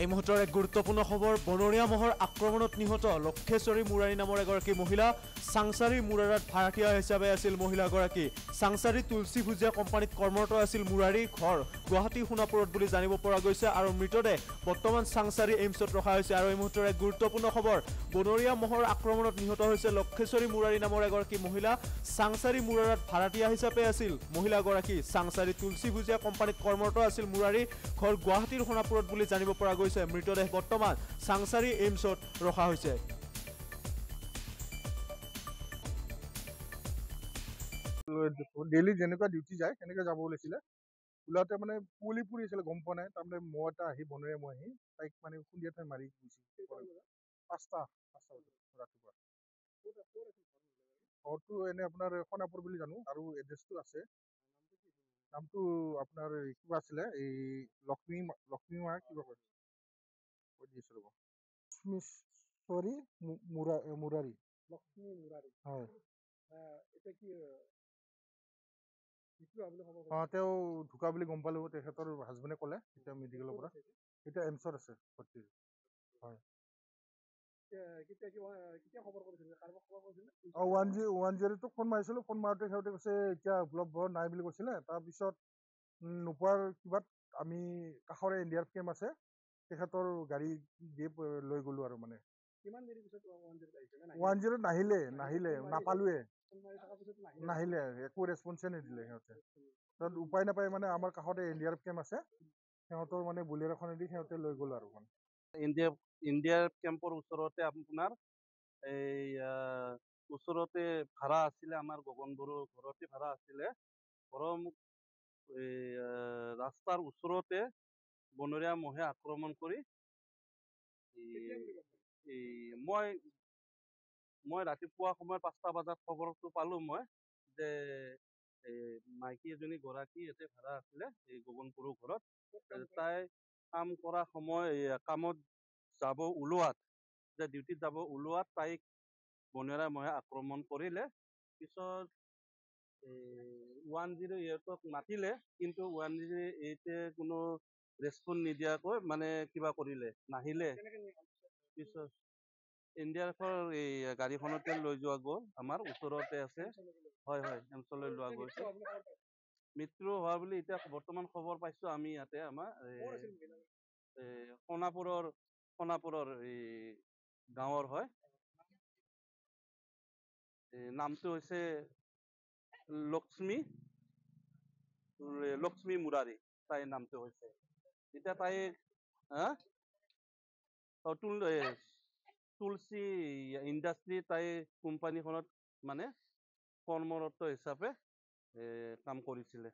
এই মুহূৰ্তৰ এক গুৰুত্বপূৰ্ণ খবৰ বনৰীয়া মহৰ আক্ৰমণত নিহত লক্ষেশ্বৰী মুৰাৰী নামৰ এগৰাকী মহিলা সাংসাৰী মুৰাৰাত ভাড়াতীয়া হিচাপে আছিল মহিলাগৰাকী সাংসাৰী তুলসী ভুজিয়া কোম্পানীত কৰ্মৰত আছিল মুৰাৰী ঘৰ গুৱাহাটী সোণাপুৰত বুলি জানিব পৰা গৈছে আৰু মৃতদেহ বৰ্তমান সাংসাৰী এইমছত ৰখা হৈছে আৰু এই মুহূৰ্তৰ এক গুৰুত্বপূৰ্ণ খবৰ বনৰীয়া মহৰ আক্ৰমণত নিহত হৈছে লক্ষেশ্বৰী মুৰাৰী নামৰ এগৰাকী মহিলা সাংসাৰী মুৰাৰাত ভাড়াতীয়া হিচাপে আছিল মহিলাগৰাকী সাংসাৰী তুলসী ভুজিয়া কোম্পানীত কৰ্মৰত আছিল মুৰাৰী ঘৰ গুৱাহাটীৰ সোণাপুৰত বুলি জানিব পৰা গৈছে মৃতদেহ বৰ্তমান সাংসাৰী এইমছত ৰখা হৈছে ডেইলি যেনেকুৱা ডিউটি যায় সেনেকৈ যাব ওলাইছিলে ওলাওঁতে মানে পুলি পুৰি আছিলে গম পোৱা নাই তাৰমানে মহ এটা আহি বনৰীয়া মহ আহি তাইক মানে খুন্দিয়াই থৈ মাৰি গৈছে 5টা ৰাতিপুৱা ঘৰটো এনে আপোনাৰ সোণাপুৰ বুলি জানো আৰু এড্ৰেছটো আছে নামটো আপোনাৰ কিবা আছিলে এই লক্ষ্মী মা কিবা কৈ দিছোঁ ৰ'ব লক্ষ্মীশ্বৰী মুৰাৰী হয় তেওঁ ঢুকা বুলি গম পালোঁ তেখেতৰ হাজবেণ্ডে ক'লে এতিয়া মেডিকেলৰ পৰা এতিয়া এইমছত আছে ভৰ্তি হয় 110টোক ফোন মাৰিছিলোঁ ফোন মাৰোঁতে সিহঁতে কৈছে এতিয়া উপলব্ধ নাই বুলি কৈছিলে তাৰপিছত নোপোৱাৰ কিবাত আমি কাষৰে NDRF কেম্প আছে তেখেতৰ গাড়ী দি লৈ গ'লোঁ আৰু মানে 110 নাহিলে নাপালোৱে নাহিলে একো ৰেছপন্সে নিদিলে সিহঁতে তাত উপায় নাপায় মানে আমাৰ কাষতে NDRF কেম্প আছে সিহঁতৰ মানে বুলেৰ এখনেদি সিহঁতে লৈ গ'ল আৰু মানে NDRF কেম্পৰ ওচৰতে আপোনাৰ এই ওচৰতে ভাড়া আছিলে আমাৰ গগন বড়ো ঘৰতে ভাড়া আছিলে ঘৰৰ ৰাস্তাৰ ওচৰতে বনৰীয়া মহে আক্ৰমণ কৰি মই ৰাতিপুৱা সময়ত 5টা বজাত খবৰটো পালোঁ মই যে মাইকী এজনী গৰাকী ইয়াতে ভাড়া আছিলে এই গগনপুৰৰ ঘৰত তাই কাম কৰা সময় কামত যাব ওলোৱাত যে ডিউটিত যাব ওলোৱাত তাইক বনৰীয়া মহে আক্ৰমণ কৰিলে পিছত 108ক মাতিলে কিন্তু 108 কোনো ৰেছপন্স নিদিয়াকৈ মানে কিবা কৰিলে নাহিলে পিছত NDRFৰ এই গাড়ীখনতে লৈ যোৱা গ'ল আমাৰ ওচৰতে আছে হয় এইমছলৈ লোৱা গৈছে মৃত্যু হোৱা বুলি এতিয়া বৰ্তমান খবৰ পাইছোঁ আমি ইয়াতে আমাৰ সোণাপুৰৰ এই গাঁৱৰ হয় নামটো হৈছে লক্ষ্মী মুৰাৰী তাইৰ নামটো হৈছে এতিয়া তাই তুলসী ইণ্ডাষ্ট্ৰী তাই কোম্পানীখনত মানে কৰ্মৰত হিচাপে কাম কৰিছিলে